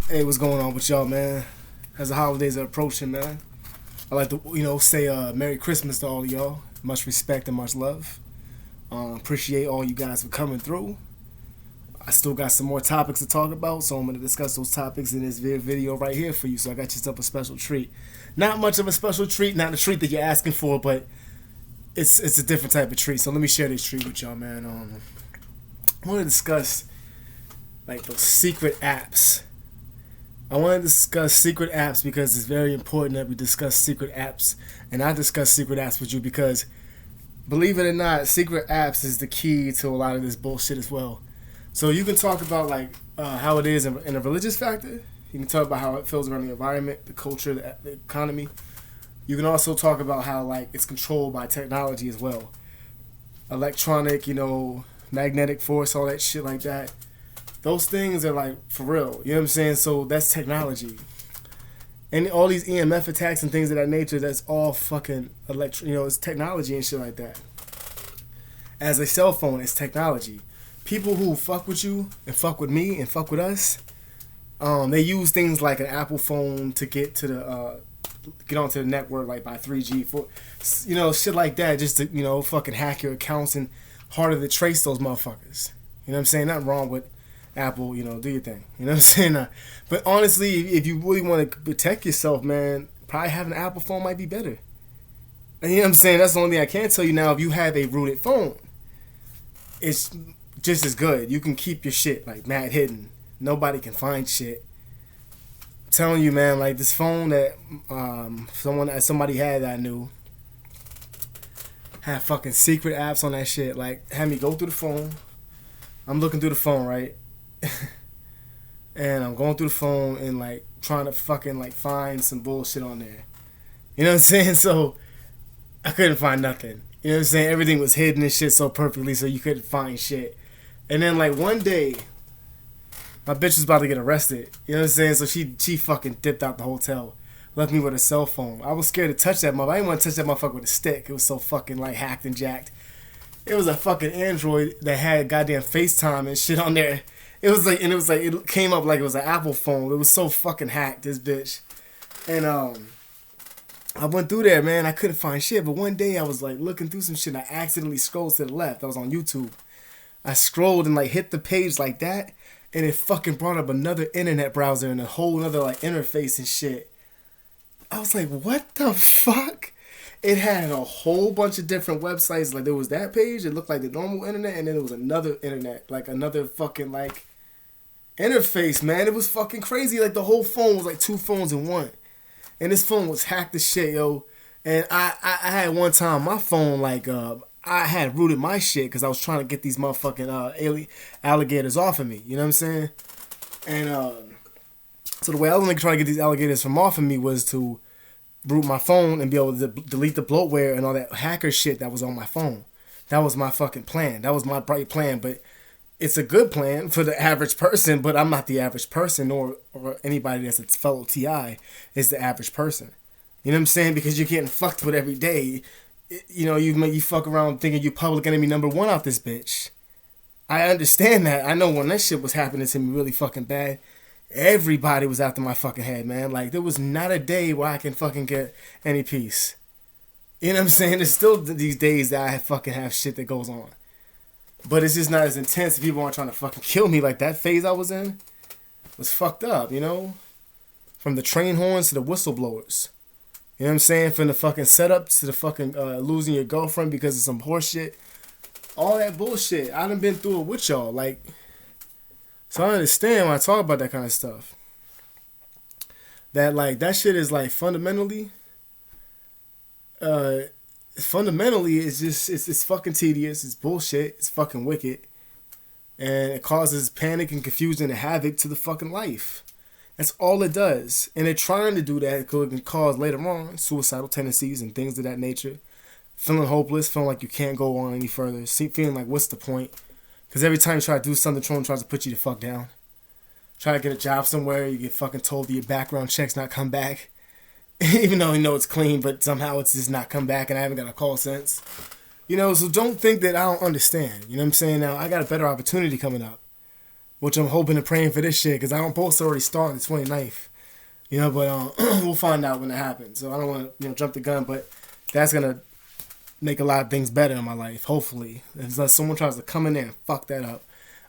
Hey, what's going on with y'all, man? As the holidays are approaching, man, I like to, say Merry Christmas to all of y'all. Much respect and much love. Appreciate all you guys for coming through. I still got some more topics to talk about, so I'm going to discuss those topics in this video right here for you. So I got yourself a special treat. Not much of a special treat, not the treat that you're asking for, but it's a different type of treat. So let me share this treat with y'all, man. I want to discuss like those secret apps. I want to discuss secret apps because it's very important that we discuss secret apps. And I discuss secret apps with you because, believe it or not, secret apps is the key to a lot of this bullshit as well. So you can talk about like how it is in a religious factor. You can talk about how it feels around the environment, the culture, the economy. You can also talk about how like it's controlled by technology as well. Electronic, magnetic force, all that shit like that. Those things are like for real. You know what I'm saying? So that's technology. And all these EMF attacks and things of that nature, that's all fucking it's technology and shit like that. As a cell phone, it's technology. People who fuck with you and fuck with me and fuck with us, they use things like an Apple phone to get to the get onto the network like by 3G, shit like that, just to fucking hack your accounts and harder to trace those motherfuckers. You know what I'm saying? Nothing wrong with Apple, do your thing. You know what I'm saying? But honestly, if you really want to protect yourself, man, probably having an Apple phone might be better. And you know what I'm saying? That's the only thing I can tell you now. If you have a rooted phone, it's just as good. You can keep your shit like mad hidden. Nobody can find shit. I'm telling you, man, like this phone that somebody had that I knew had fucking secret apps on that shit. Like had me go through the phone. I'm looking through the phone, right? And I'm going through the phone and like trying to fucking like find some bullshit on there. You know what I'm saying? So I couldn't find nothing. You know what I'm saying? Everything was hidden and shit so perfectly so you couldn't find shit. And then like one day my bitch was about to get arrested. You know what I'm saying? So she fucking dipped out the hotel. Left me with a cell phone. I was scared to touch that motherfucker. I didn't want to touch that motherfucker with a stick. It was so fucking like hacked and jacked. It was a fucking Android that had goddamn FaceTime and shit on there. It came up like it was an Apple phone. It was so fucking hacked, this bitch. And I went through there, man. I couldn't find shit. But one day I was like looking through some shit and I accidentally scrolled to the left. I was on YouTube. I scrolled and like hit the page like that, and it fucking brought up another internet browser and a whole other like interface and shit. I was like, what the fuck? It had a whole bunch of different websites. Like there was that page, it looked like the normal internet, and then there was another internet, like another fucking like interface, man. It was fucking crazy. Like the whole phone was like two phones in one. And this phone was hacked as shit, yo. And I had one time my phone like I had rooted my shit because I was trying to get these motherfucking alligators off of me. You know what I'm saying? And so the way I was trying to get these alligators from off of me was to root my phone and be able to delete the bloatware and all that hacker shit that was on my phone. That was my fucking plan. That was my bright plan. But it's a good plan for the average person, but I'm not the average person, or anybody that's a fellow TI is the average person. You know what I'm saying? Because you're getting fucked with every day. You fuck around thinking you public enemy number one out this bitch. I understand that. I know when that shit was happening to me really fucking bad, everybody was after my fucking head, man. Like, there was not a day where I can fucking get any peace. You know what I'm saying? There's still these days that I fucking have shit that goes on. But it's just not as intense. People aren't trying to fucking kill me. Like, that phase I was in was fucked up, From the train horns to the whistleblowers. You know what I'm saying? From the fucking setups to the fucking losing your girlfriend because of some horse shit. All that bullshit. I done been through it with y'all. Like, so I understand when I talk about that kind of stuff. That, like, that shit is, like, fundamentally, it's just, it's fucking tedious. It's bullshit. It's fucking wicked. And it causes panic and confusion and havoc to the fucking life. That's all it does. And they're trying to do that because it can cause later on suicidal tendencies and things of that nature. Feeling hopeless, feeling like you can't go on any further. Feeling like, what's the point? Because every time you try to do something, Tron tries to put you the fuck down. Try to get a job somewhere, you get fucking told that your background check's not come back. Even though you know it's clean, but somehow it's just not come back and I haven't got a call since. So don't think that I don't understand. You know what I'm saying? Now, I got a better opportunity coming up. which I'm hoping and praying for this shit because I don't post already start on the 29th. You know, but we'll find out when it happens. So I don't want to jump the gun, but that's gonna make a lot of things better in my life. Hopefully, unless someone tries to come in there and fuck that up.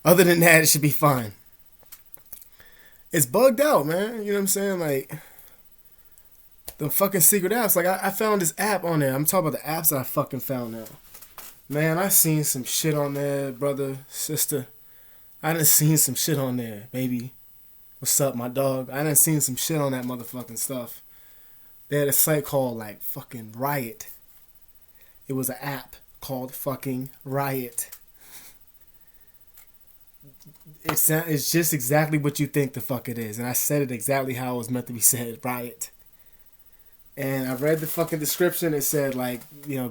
Other than that, it should be fine. It's bugged out, man. You know what I'm saying? Like the fucking secret apps. Like I found this app on there. I'm talking about the apps that I fucking found now. Man, I seen some shit on there, brother, sister. I done seen some shit on there, baby. What's up, my dog? I done seen some shit on that motherfucking stuff. They had a site called like fucking Riot. It was an app called fucking Riot. It's just exactly what you think the fuck it is. And I said it exactly how it was meant to be said, Riot. And I read the fucking description. It said like,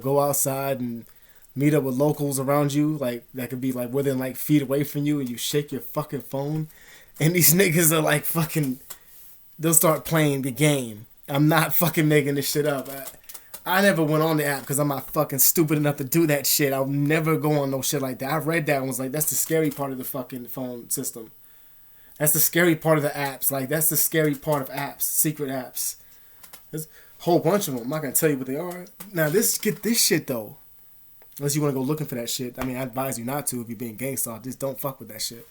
go outside and meet up with locals around you. Like that could be like within like feet away from you and you shake your fucking phone. And these niggas are like fucking, they'll start playing the game. I'm not fucking making this shit up. I never went on the app because I'm not fucking stupid enough to do that shit. I'll never go on no shit like that. I read that and was like, that's the scary part of the fucking phone system. That's the scary part of the apps. Like, that's the scary part of apps, secret apps. There's a whole bunch of them. I'm not going to tell you what they are. Now, get this shit, though. Unless you want to go looking for that shit. I mean, I advise you not to if you're being gangsta. Just don't fuck with that shit.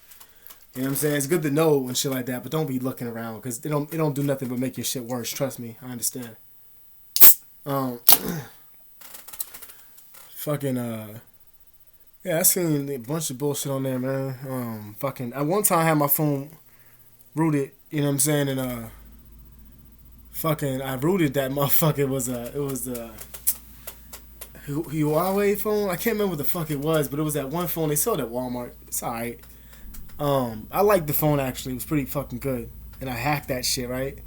You know what I'm saying? It's good to know and shit like that, but don't be looking around because it don't do nothing but make your shit worse. Trust me. I understand. Yeah, I seen a bunch of bullshit on there, man. At one time I had my phone rooted, you know what I'm saying, and I rooted that motherfucker. It was the Huawei phone. I can't remember what the fuck it was, but it was that one phone they sold at Walmart. It's alright. I liked the phone actually. It was pretty fucking good, and I hacked that shit, right?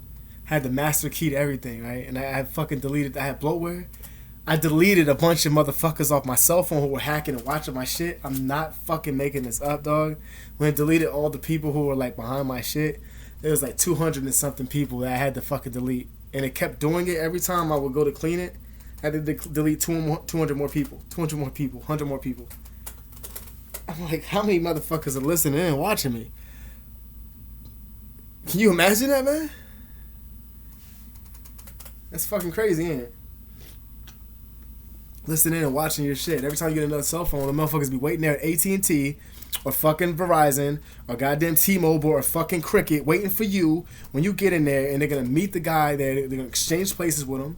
Had the master key to everything, right? And I fucking deleted. I had bloatware. I deleted a bunch of motherfuckers off my cell phone who were hacking and watching my shit. I'm not fucking making this up, dog. When I deleted all the people who were like behind my shit, there was like 200 and something people that I had to fucking delete. And it kept doing it every time I would go to clean it. I had to delete 200 more people, 200 more people, 100 more people. I'm like, how many motherfuckers are listening and watching me? Can you imagine that, man? That's fucking crazy, ain't it? Listening and watching your shit. Every time you get another cell phone, the motherfuckers be waiting there at AT&T or fucking Verizon or goddamn T-Mobile or fucking Cricket waiting for you when you get in there, and they're going to meet the guy there. They're going to exchange places with him.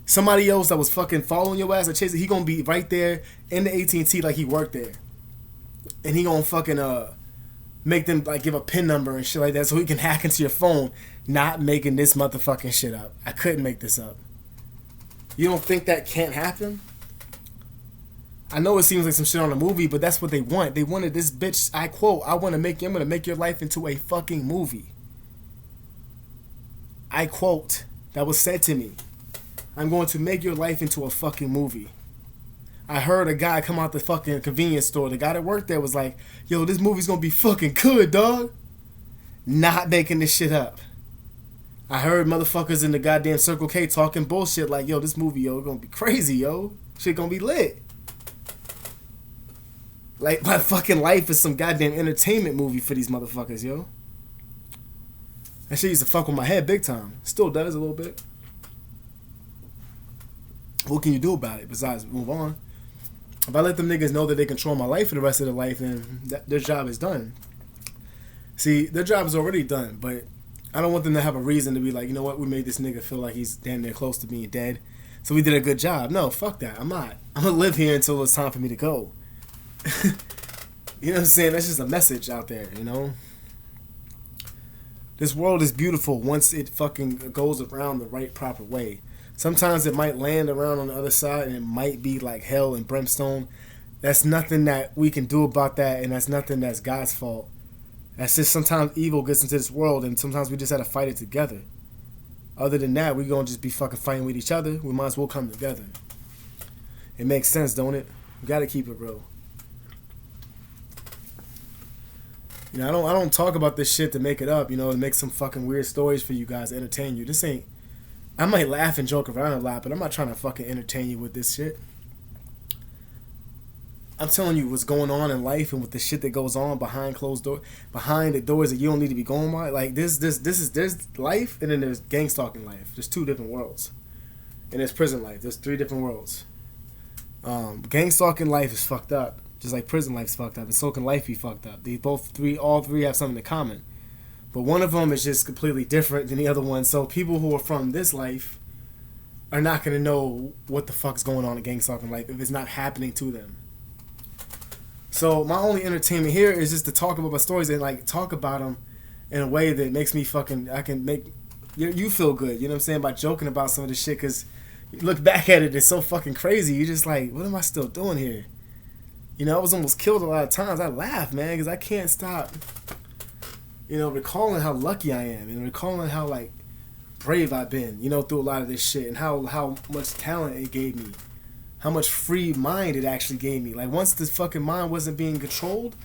Somebody else that was fucking following your ass or chasing, he going to be right there in the AT&T like he worked there. And he going to fucking make them like give a PIN number and shit like that so he can hack into your phone. Not making this motherfucking shit up. I couldn't make this up. You don't think that can't happen? I know it seems like some shit on a movie, but that's what they want. They wanted this bitch, I quote, I'm gonna make your life into a fucking movie. I quote, that was said to me. I'm going to make your life into a fucking movie. I heard a guy come out the fucking convenience store. The guy that worked there was like, yo, this movie's gonna be fucking good, dog. Not making this shit up. I heard motherfuckers in the goddamn Circle K talking bullshit like, yo, this movie, yo, gonna be crazy, yo. Shit gonna be lit. Like, my fucking life is some goddamn entertainment movie for these motherfuckers, yo. That shit used to fuck with my head big time. Still does a little bit. What can you do about it besides move on? If I let them niggas know that they control my life for the rest of their life, then their job is done. See, their job is already done, but I don't want them to have a reason to be like, you know what, we made this nigga feel like he's damn near close to being dead, so we did a good job. No, fuck that. I'm not. I'm gonna live here until it's time for me to go. You know what I'm saying? That's just a message out there, you know? This world is beautiful once it fucking goes around the right proper way. Sometimes it might land around on the other side and it might be like hell and brimstone. That's nothing that we can do about that, and that's nothing that's God's fault. That's just sometimes evil gets into this world, and sometimes we just have to fight it together. Other than that, we're going to just be fucking fighting with each other. We might as well come together. It makes sense, don't it? We got to keep it real. You know, I don't talk about this shit to make it up, you know, to make some fucking weird stories for you guys to entertain you. This ain't... I might laugh and joke around a lot, but I'm not trying to fucking entertain you with this shit. I'm telling you what's going on in life and with the shit that goes on behind closed doors, behind the doors that you don't need to be going by. Like there's life and then there's gang stalking life. There's two different worlds, and there's prison life. There's three different worlds. Gang stalking life is fucked up, just like prison life's fucked up, and so can life be fucked up. All three have something in common, but one of them is just completely different than the other one. So people who are from this life are not gonna know what the fuck's going on in gang stalking life if it's not happening to them. So my only entertainment here is just to talk about my stories and like talk about them in a way that makes me I can make you feel good. You know what I'm saying? By joking about some of this shit, because you look back at it, it's so fucking crazy. You're just like, what am I still doing here? You know, I was almost killed a lot of times. I laugh, man, because I can't stop, you know, recalling how lucky I am and recalling how like brave I've been, you know, through a lot of this shit, and how much talent it gave me. How much free mind it actually gave me. Like, once this fucking mind wasn't being controlled,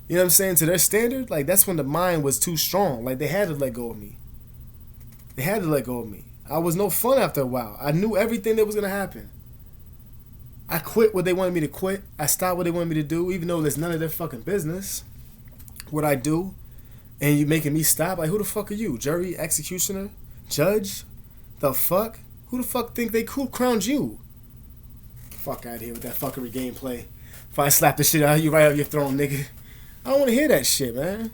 you know what I'm saying, to their standard, like, that's when the mind was too strong. Like, they had to let go of me. They had to let go of me. I was no fun after a while. I knew everything that was going to happen. I quit what they wanted me to quit. I stopped what they wanted me to do, even though there's none of their fucking business what I do. And you making me stop? Like, who the fuck are you? Jury, executioner, judge? The fuck? Who the fuck think they crowned you? Fuck out of here with that fuckery gameplay. If I slap the shit out of you right off your throne, nigga. I don't want to hear that shit, man.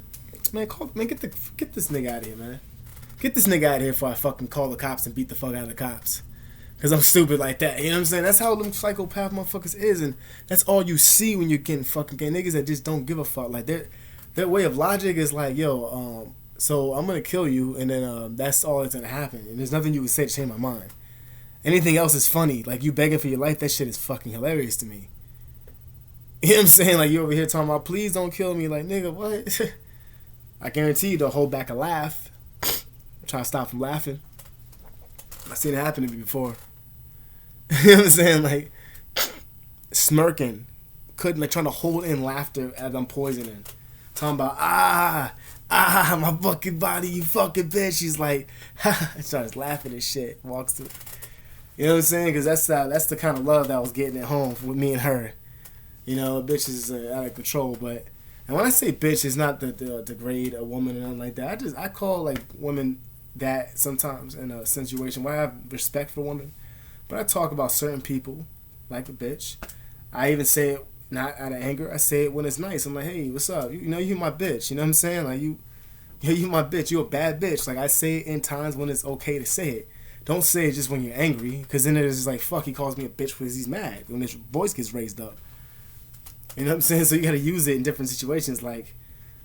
Man, get this nigga out of here, man. Get this nigga out of here before I fucking call the cops and beat the fuck out of the cops. Because I'm stupid like that. You know what I'm saying? That's how them psychopath motherfuckers is. And that's all you see when you're getting fucking gay niggas that just don't give a fuck. Like, their way of logic is like, yo, so I'm going to kill you, and then that's all that's going to happen. And there's nothing you can say to change my mind. Anything else is funny. Like, you begging for your life, that shit is fucking hilarious to me. You know what I'm saying? Like, you over here talking about, please don't kill me. Like, nigga, what? I guarantee you don't hold back a laugh. Try to stop from laughing. I've seen it happen to me before. You know what I'm saying? Like, smirking. Like, trying to hold in laughter as I'm poisoning. Talking about, my fucking body, you fucking bitch. She's like, starts laughing and shit. Walks to... You know what I'm saying? Because that's the kind of love that I was getting at home with me and her. You know, bitch is out of control. But, and when I say bitch, it's not to degrade a woman or nothing like that. I call like women that sometimes in a situation where I have respect for women. But I talk about certain people like a bitch. I even say it not out of anger. I say it when it's nice. I'm like, hey, what's up? You know, you my bitch. You know what I'm saying? Like, you my bitch. You a bad bitch. Like, I say it in times when it's okay to say it. Don't say it just when you're angry, because then it's just like, fuck, he calls me a bitch because he's mad when his voice gets raised up. You know what I'm saying? So you got to use it in different situations. Like,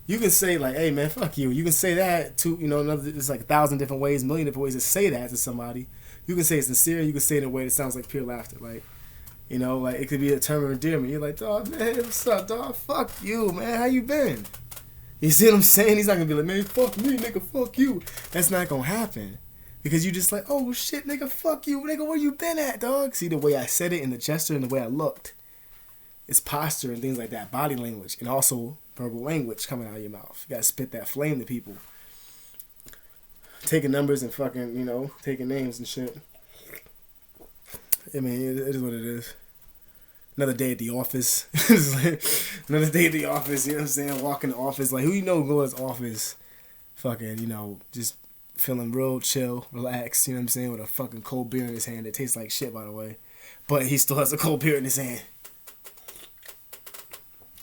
you can say, like, hey, man, fuck you. You can say that to, you know, there's like 1,000 different ways, 1,000,000 different ways to say that to somebody. You can say it sincere. You can say it in a way that sounds like pure laughter. Like, you know, like, it could be a term of endearment. You're like, dog, man, what's up, dog? Fuck you, man. How you been? You see what I'm saying? He's not going to be like, man, fuck me, nigga, fuck you. That's not going to happen. Because you just like, oh shit, nigga, fuck you, nigga, where you been at, dog? See the way I said it and the gesture and the way I looked. It's posture and things like that, body language, and also verbal language coming out of your mouth. You gotta spit that flame to people. Taking numbers and fucking, you know, taking names and shit. I mean, it is what it is. Another day at the office. Another day at the office, you know what I'm saying? Walk in the office, like, who you know go to his office, fucking, you know, just feeling real chill, relaxed, you know what I'm saying, with a fucking cold beer in his hand that tastes like shit, by the way. But he still has a cold beer in his hand.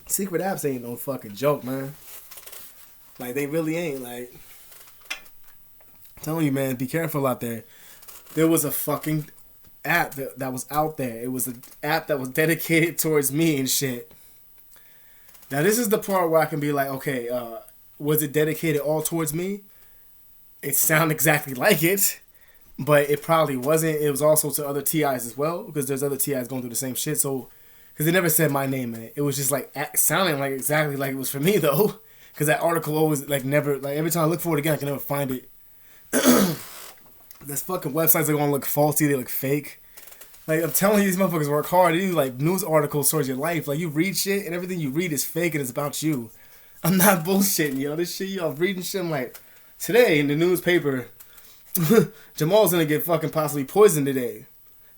Secret apps ain't no fucking joke, man. Like, they really ain't. Like, I'm telling you, man, be careful out there. There was a fucking app that was out there. It was an app that was dedicated towards me and shit. Now, this is the part where I can be like, okay, was it dedicated all towards me? It sounded exactly like it, but it probably wasn't. It was also to other TIs as well, because there's other TIs going through the same shit. So, because they never said my name in it. It was just like sounding like exactly like it was for me though, because that article always like never, like every time I look for it again, I can never find it. These fucking websites are gonna look faulty. They look fake. Like, I'm telling you, these motherfuckers work hard. They do like news articles towards your life. Like, you read shit and everything you read is fake and it's about you. I'm not bullshitting, yo. This shit, yo, I'm reading shit. I'm like, today in the newspaper, Jamal's gonna get fucking possibly poisoned today.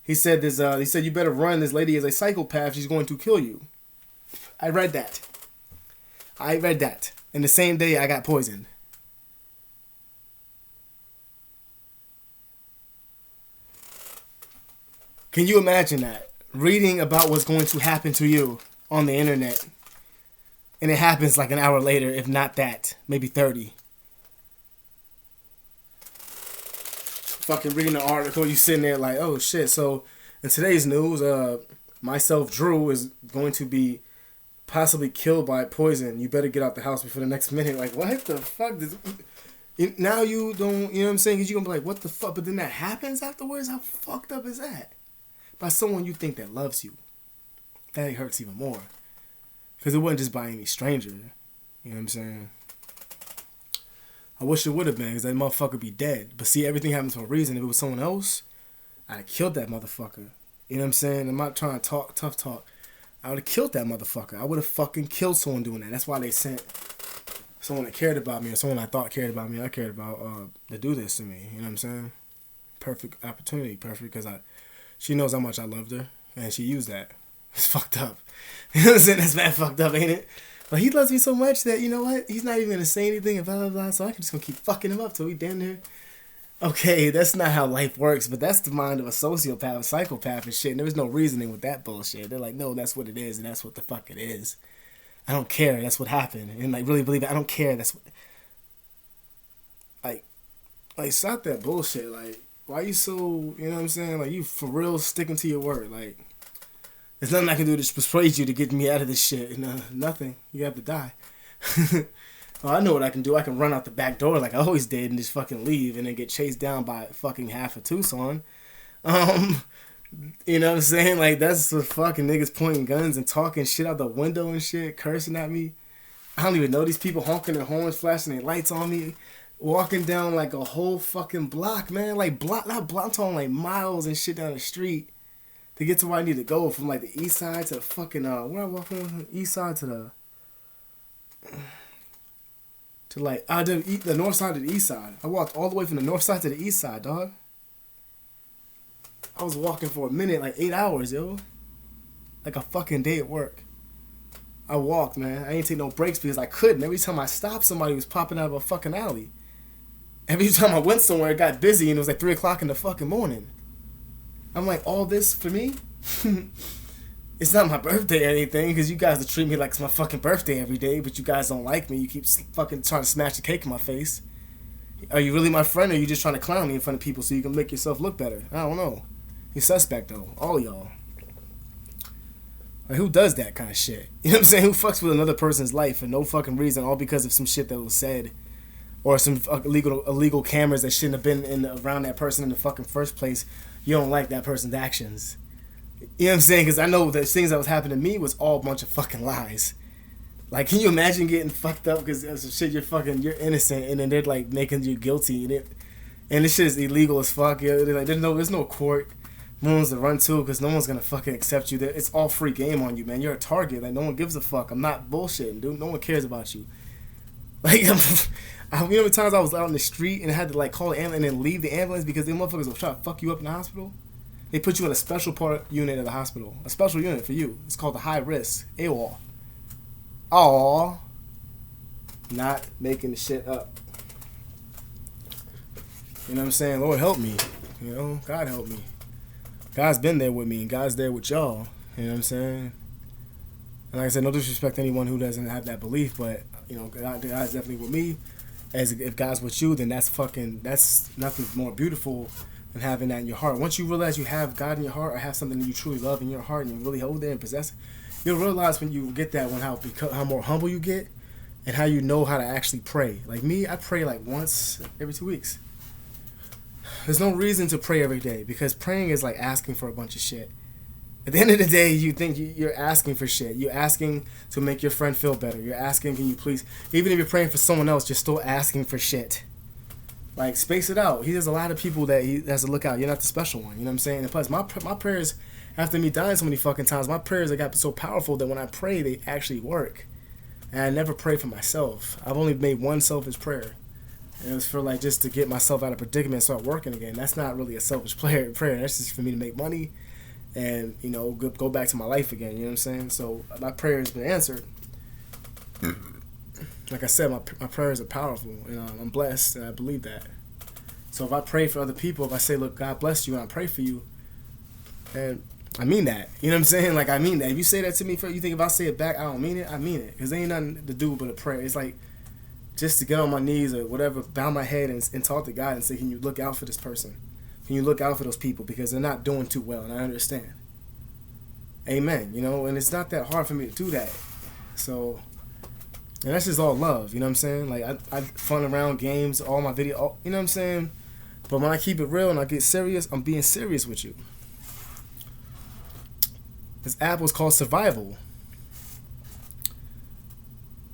He said this. He said you better run. This lady is a psychopath. She's going to kill you. I read that. And the same day I got poisoned. Can you imagine that? Reading about what's going to happen to you on the internet. And it happens like an hour later, if not that. Maybe 30. Fucking reading an article, you sitting there like, oh shit. So in today's news, myself, Drew, is going to be possibly killed by poison. You better get out the house before the next minute. Like, what the fuck? Now you don't, you know what I'm saying? Because you're going to be like, what the fuck? But then that happens afterwards? How fucked up is that? By someone you think that loves you. That hurts even more. Because it wasn't just by any stranger. You know what I'm saying? I wish it would have been, because that motherfucker be dead. But see, everything happens for a reason. If it was someone else, I'd have killed that motherfucker. You know what I'm saying? I'm not trying to talk tough talk. I would have killed that motherfucker. I would have fucking killed someone doing that. That's why they sent someone that cared about me, or someone I thought cared about me, I cared about, to do this to me. You know what I'm saying? Perfect opportunity. Perfect, because she knows how much I loved her, and she used that. It's fucked up. You know what I'm saying? That's bad fucked up, ain't it? But he loves me so much that, you know what? He's not even going to say anything and blah, blah, blah. So I can just going to keep fucking him up till he damn near. Okay, that's not how life works, but that's the mind of a sociopath, a psychopath and shit. And there was no reasoning with that bullshit. They're like, no, that's what it is, and that's what the fuck it is. I don't care. That's what happened. And, like, really believe it. I don't care. That's what... Like, stop that bullshit. Like, why you so, you know what I'm saying? Like, you for real sticking to your word. Like, there's nothing I can do to persuade you to get me out of this shit. Nothing. You have to die. Well, I know what I can do. I can run out the back door like I always did and just fucking leave and then get chased down by fucking half of Tucson. You know what I'm saying? Like, that's what fucking niggas pointing guns and talking shit out the window and shit, cursing at me. I don't even know these people, honking their horns, flashing their lights on me, walking down like a whole fucking block, man. Like, not block, I'm talking like miles and shit down the street to get to where I need to go, from like the east side to the fucking, where I walk from the east side to the, the north side to the east side. I walked all the way from the north side to the east side, dog. I was walking for a minute, like 8 hours, yo. Like a fucking day at work. I walked, man. I ain't take no breaks because I couldn't. Every time I stopped, somebody was popping out of a fucking alley. Every time I went somewhere, it got busy and it was like 3 o'clock in the fucking morning. I'm like, all this for me? It's not my birthday or anything, because you guys will treat me like it's my fucking birthday every day, but you guys don't like me. You keep fucking trying to smash the cake in my face. Are you really my friend, or are you just trying to clown me in front of people so you can make yourself look better? I don't know. You're suspect, though. All y'all. Like, who does that kind of shit? You know what I'm saying? Who fucks with another person's life for no fucking reason, all because of some shit that was said, or some illegal cameras that shouldn't have been around that person in the fucking first place? You don't like that person's actions. You know what I'm saying? Because I know the things that was happening to me was all a bunch of fucking lies. Like, can you imagine getting fucked up because of some shit you're innocent, and then they're like making you guilty, and this shit is illegal as fuck. Yeah, they're like, there's no court rooms to run to because no one's gonna fucking accept you. It's all free game on you, man. You're a target. Like, no one gives a fuck. I'm not bullshitting, dude. No one cares about you. Like, you know how many times I was out in the street and I had to like call the ambulance and then leave the ambulance because them motherfuckers will try to fuck you up in the hospital. They put you in a special unit of the hospital. A special unit for you. It's called the high risk. AWOL. Aww. Not making the shit up. You know what I'm saying? Lord help me. You know, God help me. God's been there with me, and God's there with y'all. You know what I'm saying? And like I said, no disrespect to anyone who doesn't have that belief, but, you know, God's definitely with me. As if God's with you, then that's nothing more beautiful than having that in your heart. Once you realize you have God in your heart, or have something that you truly love in your heart, and you really hold it and possess it, you'll realize when you get that, how more humble you get, and how you know how to actually pray. Like me, I pray like once every 2 weeks. There's no reason to pray every day, because praying is like asking for a bunch of shit. At the end of the day, you think you're asking for shit. You're asking to make your friend feel better. You're asking, can you please... Even if you're praying for someone else, you're still asking for shit. Like, space it out. There's a lot of people that he has to look out. You're not the special one. You know what I'm saying? And plus, my prayers, after me dying so many fucking times, my prayers have got so powerful that when I pray, they actually work. And I never pray for myself. I've only made one selfish prayer. And it was for, like, just to get myself out of predicament and start working again. That's not really a selfish prayer. That's just for me to make money and go back to my life again. You know what I'm saying? So my prayer has been answered. Like I said, my prayers are powerful, and I'm blessed, and I believe that. So if I pray for other people, if I say, look, God bless you, and I pray for you, and I mean that. You know what I'm saying? Like, I mean that. If you say that to me, you think if I say it back, I don't mean it? I mean it. Because there ain't nothing to do but a prayer. It's like just to get on my knees or whatever, bow my head and talk to God and say, can you look out for this person? Can you look out for those people? Because they're not doing too well, and I understand. Amen. And it's not that hard for me to do that. So... and that's just all love, you know what I'm saying? Like, I fun around games, all my video, you know what I'm saying? But when I keep it real and I get serious, I'm being serious with you. This app was called Survival.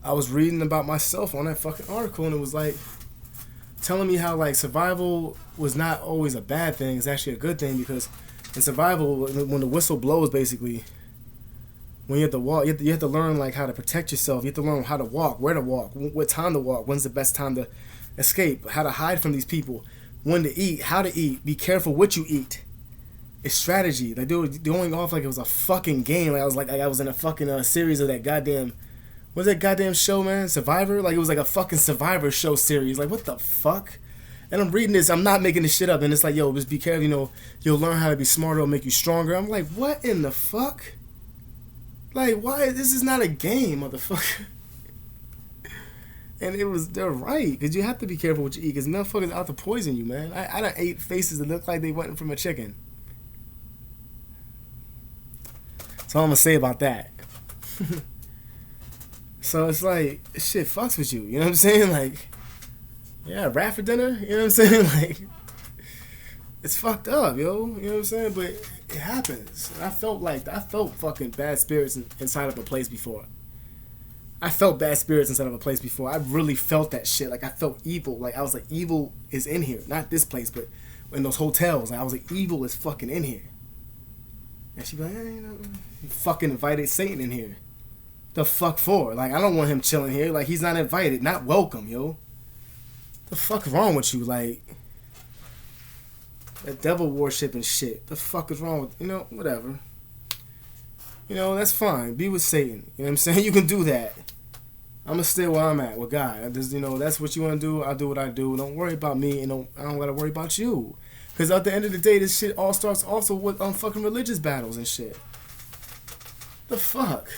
I was reading about myself on that fucking article, and it was like telling me how like survival was not always a bad thing. It's actually a good thing, because in survival, when the whistle blows, basically, when you have to walk, you have to learn like how to protect yourself. You have to learn how to walk, where to walk, what time to walk, when's the best time to escape, how to hide from these people, when to eat, how to eat, be careful what you eat. It's strategy. Like, they were going off like it was a fucking game. Like I was in a fucking series of that goddamn, what's that goddamn show, man? Survivor? Like, it was like a fucking Survivor show series. Like, what the fuck? And I'm reading this, I'm not making this shit up, and it's like, yo, just be careful, you'll learn how to be smarter, it'll make you stronger. I'm like, what in the fuck? Like, why? This is not a game, motherfucker. And they're right, because you have to be careful what you eat, because motherfuckers out to poison you, man. I done ate faces that look like they went from a chicken. That's all I'm going to say about that. So it's like, shit fucks with you, you know what I'm saying? Like, yeah, rat for dinner, you know what I'm saying? Like, it's fucked up, yo, you know what I'm saying? But it happens. And I felt fucking bad spirits inside of a place before. I really felt that shit. Like, I felt evil. Like, I was like, evil is in here. Not this place, but in those hotels. Like, I was like, evil is fucking in here. And she'd be like, hey, you fucking invited Satan in here. The fuck for? Like, I don't want him chilling here. Like, he's not invited. Not welcome, yo. The fuck wrong with you? Like, that devil worship and shit. The fuck is wrong with, whatever. That's fine. Be with Satan. You know what I'm saying? You can do that. I'm going to stay where I'm at with God. I just, that's what you want to do. I'll do what I do. Don't worry about me, and I don't got to worry about you. Because at the end of the day, this shit all starts also with fucking religious battles and shit. The fuck?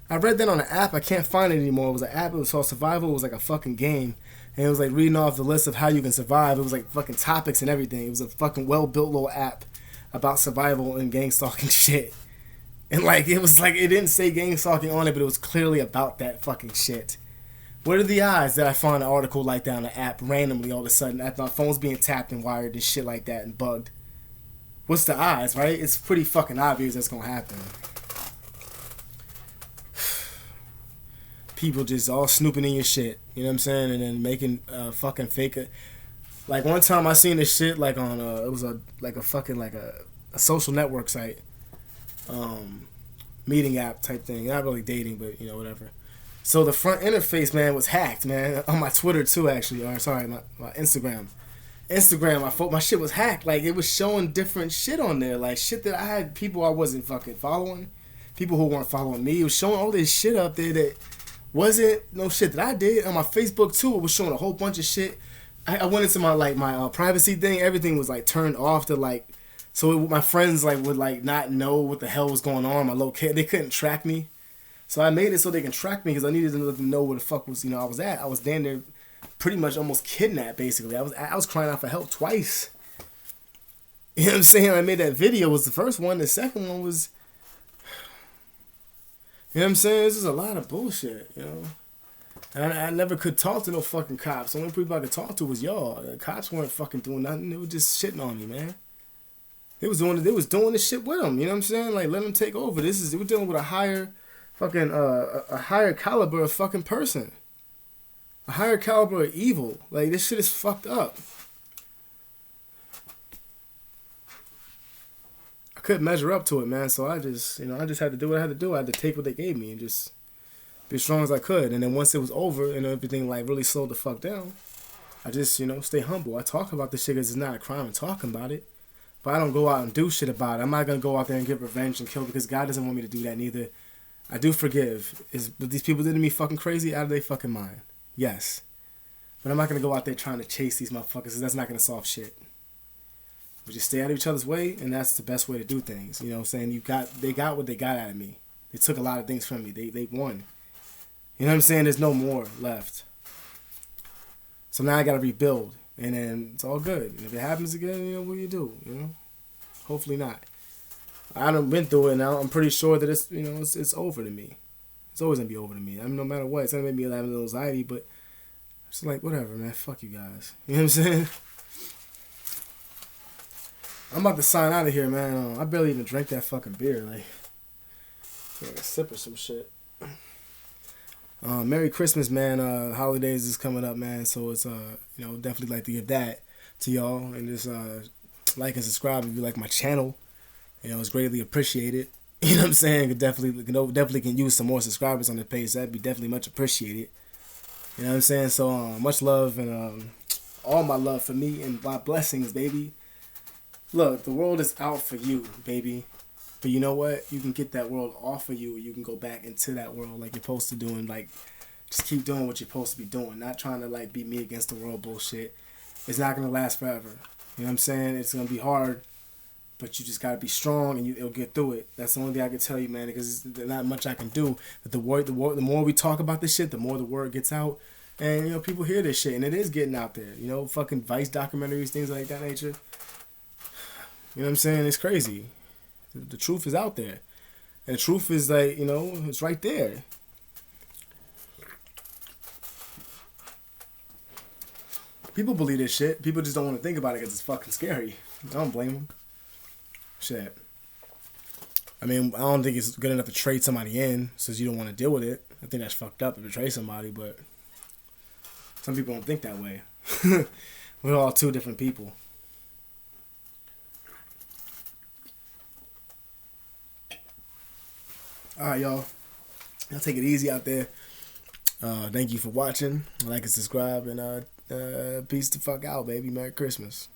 I read that on an app. I can't find it anymore. It was an app. It was called Survival. It was like a fucking game. And it was like reading off the list of how you can survive. It was like fucking topics and everything. It was a fucking well-built little app about survival and gang stalking shit. And like, it was like, it didn't say gang stalking on it, but it was clearly about that fucking shit. What are the odds that I find an article like that on the app randomly all of a sudden after my phone's being tapped and wired and shit like that and bugged? What's the odds, right? It's pretty fucking obvious that's gonna happen. People just all snooping in your shit, you know what I'm saying? And then making fucking fake. Like, one time I seen this shit like on it was a fucking like a social network site, meeting app type thing. Not really dating, but whatever. So the front interface, man, was hacked, man, on my Twitter too, actually. Or sorry, my Instagram. My shit was hacked. Like, it was showing different shit on there, like shit that I had people I wasn't fucking following, people who weren't following me. It was showing all this shit up there that wasn't no shit that I did. On my Facebook too, it was showing a whole bunch of shit. I went into my privacy thing. Everything was like turned off to like, so my friends like would like not know what the hell was going on. My location, they couldn't track me. So I made it so they can track me, because I needed to let them know where the fuck was I was at. I was damn near pretty much almost kidnapped, basically. I was crying out for help twice. You know what I'm saying? I made that video, was the first one. The second one was, you know what I'm saying? This is a lot of bullshit, And I never could talk to no fucking cops. The only people I could talk to was y'all. The cops weren't fucking doing nothing. They were just shitting on me, man. They was doing this shit with them. You know what I'm saying? Like, let them take over. We're dealing with a higher fucking a higher caliber of fucking person, a higher caliber of evil. Like, this shit is fucked up. I couldn't measure up to it, man. So I just had to do what I had to do. I had to take what they gave me and just be as strong as I could. And then once it was over and everything like really slowed the fuck down, I just stay humble. I talk about this shit because it's not a crime in talking about it, but I don't go out and do shit about it. I'm not gonna go out there and get revenge and kill because God doesn't want me to do that neither. I do forgive. Is what these people did to me fucking crazy out of their fucking mind? Yes. But I'm not gonna go out there trying to chase these motherfuckers because that's not gonna solve shit. We just stay out of each other's way, and that's the best way to do things. You know what I'm saying? They got what they got out of me. They took a lot of things from me. They won. You know what I'm saying? There's no more left. So now I gotta rebuild. And then it's all good. And if it happens again, you know, what do you do? You know? Hopefully not. I done been through it now. I'm pretty sure that it's, you know, it's over to me. It's always gonna be over to me. I mean, no matter what, it's gonna make me have a little anxiety, but it's like, whatever, man. Fuck you guys. You know what I'm saying? I'm about to sign out of here, man. I barely even drank that fucking beer. Like a sip or some shit. Merry Christmas, man. Holidays is coming up, man. So it's you know, definitely like to give that to y'all, and just like and subscribe if you like my channel. You know, it's greatly appreciated. You know what I'm saying? Definitely can use some more subscribers on the page. That'd be definitely much appreciated. You know what I'm saying? So much love and all my love for me and my blessings, baby. Look, the world is out for you, baby. But you know what? You can get that world off of you. You can go back into that world like you're supposed to do, and like just keep doing what you're supposed to be doing. Not trying to like be me against the world bullshit. It's not gonna last forever. You know what I'm saying? It's gonna be hard, but you just gotta be strong, and it'll get through it. That's the only thing I can tell you, man. Because there's not much I can do. But the more we talk about this shit, the more the word gets out, and you know people hear this shit, and it is getting out there. You know, fucking Vice documentaries, things like that nature. You know what I'm saying? It's crazy. The truth is out there. And the truth is like, you know, it's right there. People believe this shit. People just don't want to think about it because it's fucking scary. I don't blame them. Shit. I mean, I don't think it's good enough to trade somebody in since you don't want to deal with it. I think that's fucked up to betray somebody, but some people don't think that way. We're all two different people. Alright, y'all. I'll take it easy out there. Thank you for watching. Like and subscribe. And peace the fuck out, baby. Merry Christmas.